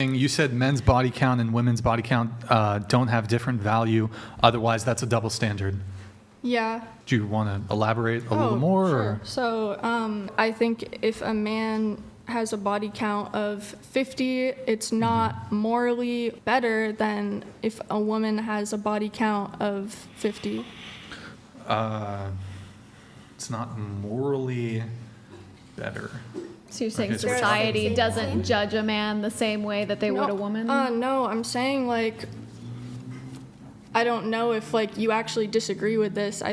You said men's body count and women's body count don't have different value. Otherwise, that's a double standard. Yeah. Do you want to elaborate a little more? Sure. Or? So I think if a man has a body count of 50, it's not morally better than if a woman has a body count of 50. It's not morally better. So you're saying Okay, so society doesn't judge a man the same way that they would a woman? No, I'm saying, like, I don't know if, like, you actually disagree with this,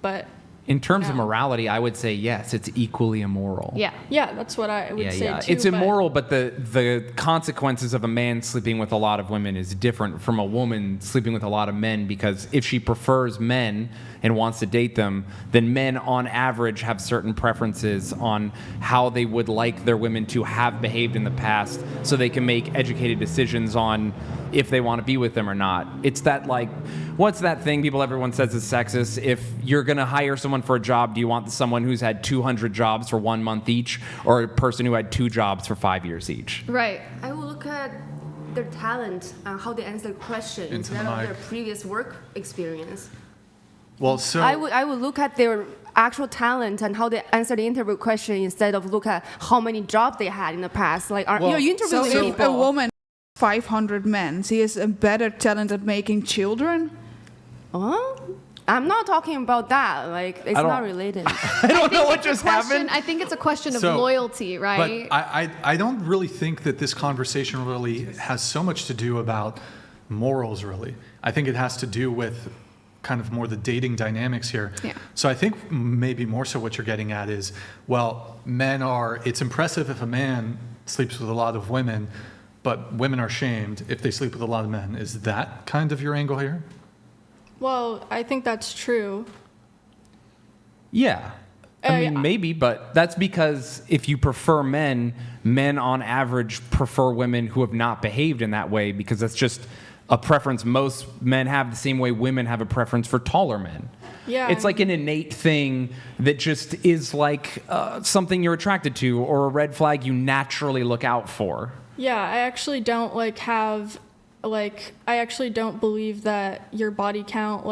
but... In terms of No. morality, I would say yes, it's equally immoral. Yeah. Yeah, that's what I would say, too. It's immoral, but the consequences of a man sleeping with a lot of women is different from a woman sleeping with a lot of men, because if she prefers men and wants to date them, then men on average have certain preferences on how they would like their women to have behaved in the past, so they can make educated decisions on if they want to be with them or not. It's that, like, what's that thing everyone says is sexist? If you're going to hire someone for a job, do you want someone who's had 200 jobs for 1 month each, or a person who had 2 jobs for 5 years each? Right. I will look at their talent and how they answer questions Into the instead of mic. their previous work experience. Well, so I would look at their actual talent and how they answer the interview question instead of look at how many jobs they had in the past. Like, you're interviewing So people. if a woman 500 men, she is a better talent at making children? Huh? I'm not talking about that. Like, it's not related. I don't know what just happened. I think it's a question of So- loyalty, right? But I don't really think that this conversation really has so much to do about morals, really. I think it has to do with kind of more the dating dynamics here. Yeah. So I think maybe more so what you're getting at is, well, it's impressive if a man sleeps with a lot of women, but women are shamed if they sleep with a lot of men. Is that kind of your angle here? Well, I think that's true. Yeah. I mean, yeah. maybe, but that's because if you prefer men on average prefer women who have not behaved in that way, because that's just a preference most men have, the same way women have a preference for taller men. Yeah. It's like an innate thing that just is like something you're attracted to, or a red flag you naturally look out for. Yeah, I actually don't I actually don't believe that your body count,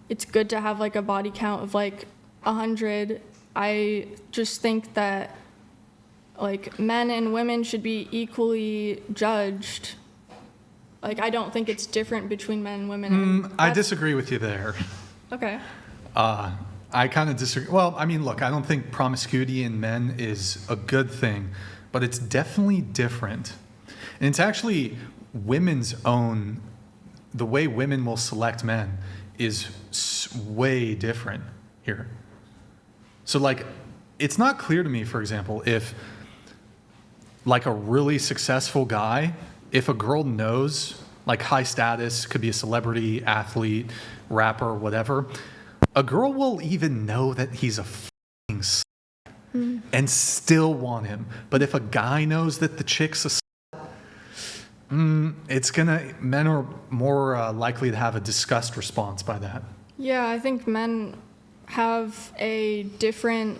it's good to have a body count of 100. I just think that men and women should be equally judged. I don't think it's different between men and women. I disagree with you there. Okay. I kind of disagree. Well, I mean, look, I don't think promiscuity in men is a good thing, but it's definitely different. And it's actually women's own, the way women will select men is way different here. So it's not clear to me, for example, if a really successful guy, if a girl knows, high status, could be a celebrity, athlete, rapper, whatever, a girl will even know that he's a f***ing slut and still want him. But if a guy knows that the chick's a slut, men are more likely to have a disgust response by that. Yeah, I think men have a different,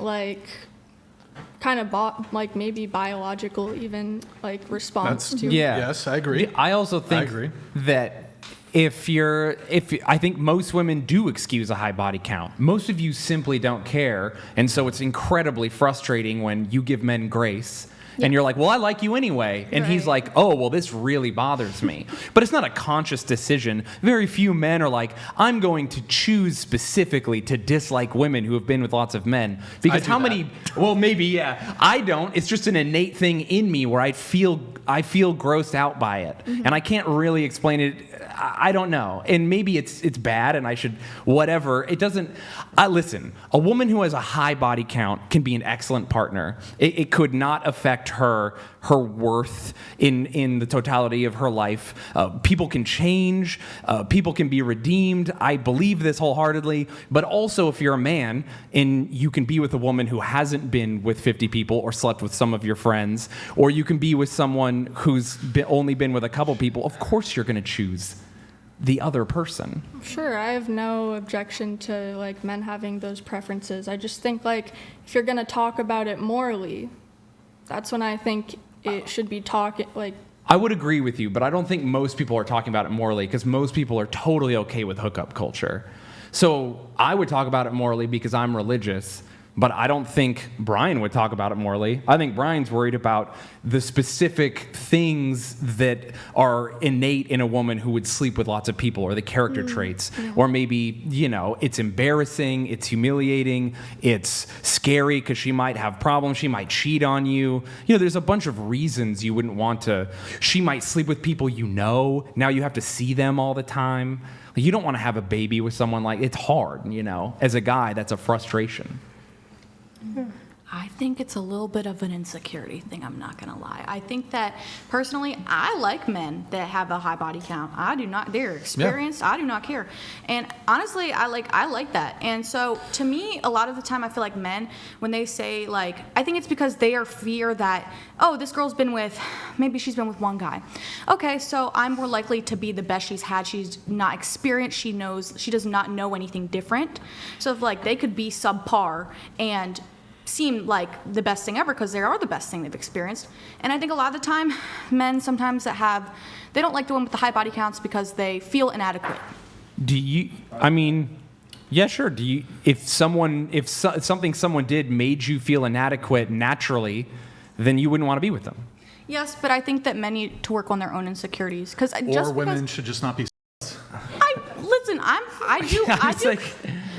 kind of maybe biological even, response to. Yeah. Yes, I agree. I also think that I think most women do excuse a high body count. Most of you simply don't care, and so it's incredibly frustrating when you give men grace. And you're like, well, I like you anyway. And he's like, oh, well, this really bothers me. But it's not a conscious decision. Very few men are like, I'm going to choose specifically to dislike women who have been with lots of men. Because how many, well, maybe, yeah. I don't. It's just an innate thing in me where I feel grossed out by it. Mm-hmm. And I can't really explain it. I don't know. And maybe it's bad and I should, whatever. It doesn't, listen, a woman who has a high body count can be an excellent partner. It could not affect her worth in the totality of her life. People can change. People can be redeemed. I believe this wholeheartedly. But also, if you're a man and you can be with a woman who hasn't been with 50 people or slept with some of your friends, or you can be with someone who's only been with a couple people, of course you're going to choose the other person. Sure, I have no objection to men having those preferences. I just think if you're going to talk about it morally, that's when I think it should be I would agree with you, but I don't think most people are talking about it morally because most people are totally okay with hookup culture. So I would talk about it morally because I'm religious, but I don't think Brian would talk about it morally. I think Brian's worried about the specific things that are innate in a woman who would sleep with lots of people, or the character traits, or maybe, it's embarrassing, it's humiliating, it's scary because she might have problems, she might cheat on you. There's a bunch of reasons you wouldn't want to. She might sleep with people now you have to see them all the time. You don't want to have a baby with someone it's hard, As a guy, that's a frustration. I think it's a little bit of an insecurity thing, I'm not gonna lie. I think that personally, I like men that have a high body count. I do not, they're experienced, I do not care. And honestly, I like that. And so to me, a lot of the time I feel like men, when they say I think it's because they are fear that, oh, this girl's maybe she's been with one guy. Okay, so I'm more likely to be the best she's had. She's not experienced, she does not know anything different. So if they could be subpar and seem like the best thing ever because they are the best thing they've experienced. And I think a lot of the time, men sometimes they don't like the one with the high body counts because they feel inadequate. Yeah, sure. If something someone did made you feel inadequate naturally, then you wouldn't want to be with them. Yes, but I think that men need to work on their own insecurities Or women should just not be.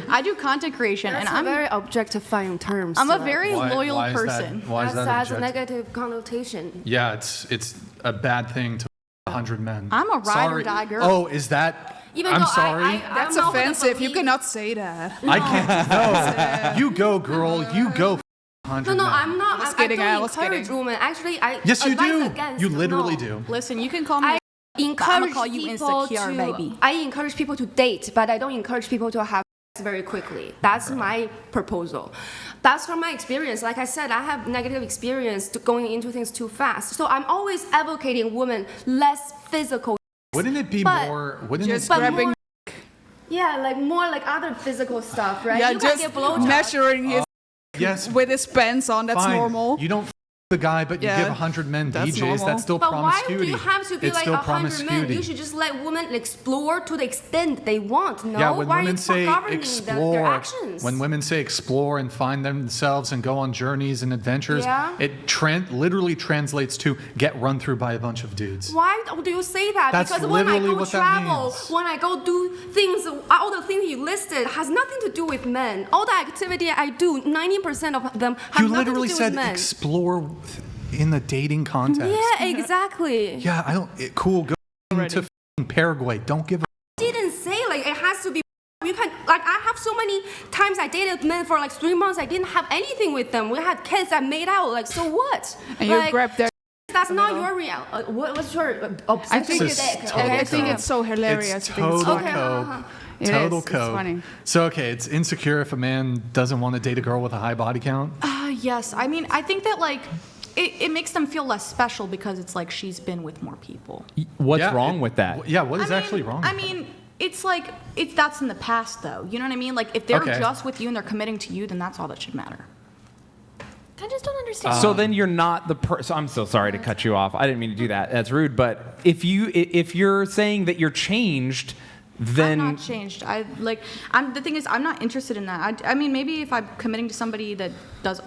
I do content creation, That's and I'm very objectifying terms. I'm a very loyal person. Why is That that has a objective? negative connotation. Yeah, it's a bad thing to 100 men. I'm a ride or die girl. Oh, is that? Even I'm though sorry. That's I'm not gonna offensive. You believe- cannot say that. I can't. No, you go, girl. You go. 100 No, men. I'm not. I was kidding, I I don't was encourage kidding. women. Actually, I Yes, you advise do. against. You literally No. do. Listen, you can call me. I encourage call you people insecure, to. baby. I encourage people to date, but I don't encourage people to have sex very quickly. That's my proposal. That's from my experience. Like I said, I have negative experience to going into things too fast. So I'm always advocating women less physical. Wouldn't it be But- more? Wouldn't Just it? But grabbing. more, yeah, more like other physical stuff, right? Yeah, you can just get blowjobs. measuring his Yes. with his pants on. That's Fine. normal. You don't the guy, but you Yeah, give 100 men that's DJs. normal. That's still But why do promiscuity. you have to be it's like still 100 men? promiscuity. You should just let women explore to the extent they want. No, Yeah, when why women are say you governing explore, their actions? when women say explore and find themselves and go on journeys and adventures, Yeah. it literally translates to get run through by a bunch of dudes. Why do you say that? That's Because when I literally go what that travel, means. when I go do things, all the things you listed has nothing to do with men. All the activity I do, 90% of them have You nothing literally to do said with men. explore in the dating context. Yeah, exactly. Yeah, I don't. Cool. Go to f***ing Paraguay. Don't give a. Didn't say like it has to be. You can I have so many times I dated men for 3 months. I didn't have anything with them. We had kids. I made out. So what? And you grab their. That's not your real. What's your obsession think with it's dick? total I think code. it's so hilarious. It's I think it's total funny. code. It Total is, it's code. funny. So okay, it's insecure if a man doesn't want to date a girl with a high body count. Yes, I mean, I think that it makes them feel less special because it's she's been with more people. What's Yeah, wrong with that? Yeah, what is I mean- actually wrong? I with that? mean, it's that's in the past though. You know what I mean? If they're Okay. just with you and they're committing to you, then that's all that should matter. I just don't understand. So then you're not the person. I'm so sorry to cut you off. I didn't mean to do that. That's rude. But if you're saying that you're changed, then I'm not changed. The thing is, I'm not interested in that. I mean, maybe if I'm committing to somebody that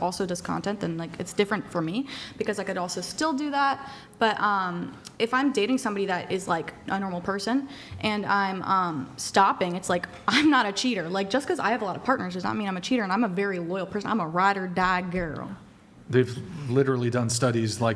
also does content, then it's different for me because I could also still do that. But if I'm dating somebody that is a normal person and I'm stopping, it's I'm not a cheater. Just because I have a lot of partners does not mean I'm a cheater, and I'm a very loyal person. I'm a ride or die girl. They've literally done studies the.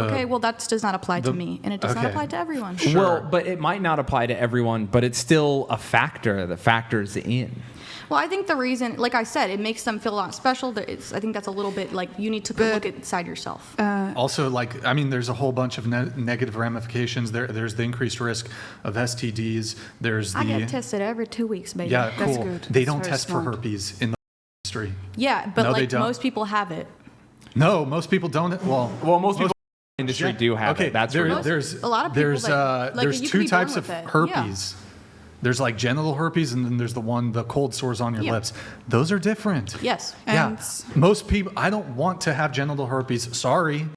Okay, well that does not apply to the- me, and it does not okay. apply to everyone. Sure. well, but it might not apply to everyone. But it's still a factor that factors in. Well, I think the reason, like I said, it makes them feel a lot special. I think that's a little bit you need to look inside yourself. Also, there's a whole bunch of negative ramifications. There's the increased risk of STDs. There's the. I get tested every 2 weeks, baby. Yeah, That's cool. good. They That's don't very test for smart. herpes in the industry. Yeah, but No, they don't. most people have it. No, most people don't. Well, Most people in the industry do have okay, it. That's there- real. there's A lot of people there's there's you could two be born types of with it. herpes. There's genital herpes, and then there's the cold sores on your Yeah. lips. Those are different. Yes. Yeah, And- most people. I don't want to have genital herpes. Sorry.